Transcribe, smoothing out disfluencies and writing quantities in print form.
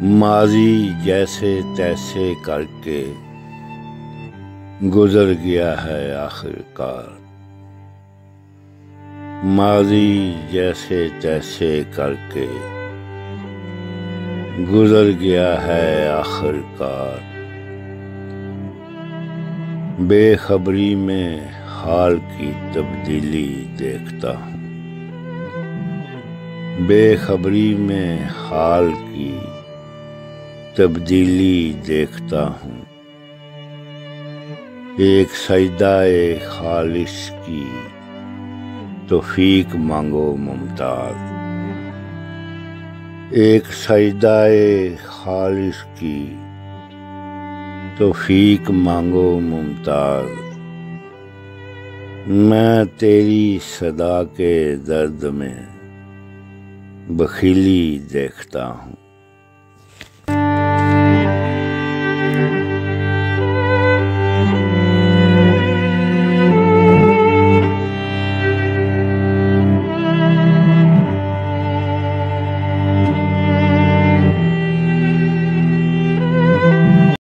माजी जैसे तैसे करके गुजर गया है आखिरकार। माजी जैसे तैसे करके गुजर गया है आखिरकार। बेखबरी में हाल की तब्दीली देखता हूँ। बेखबरी में हाल की तब्दीली देखता हूँ। एक सजदा-ए खालिस की तौफीक मांगो मुमताज। एक सजदा-ए खालिस की तौफीक मांगो मुमताज। मैं तेरी सदा के दर्द में बखीली देखता हूँ।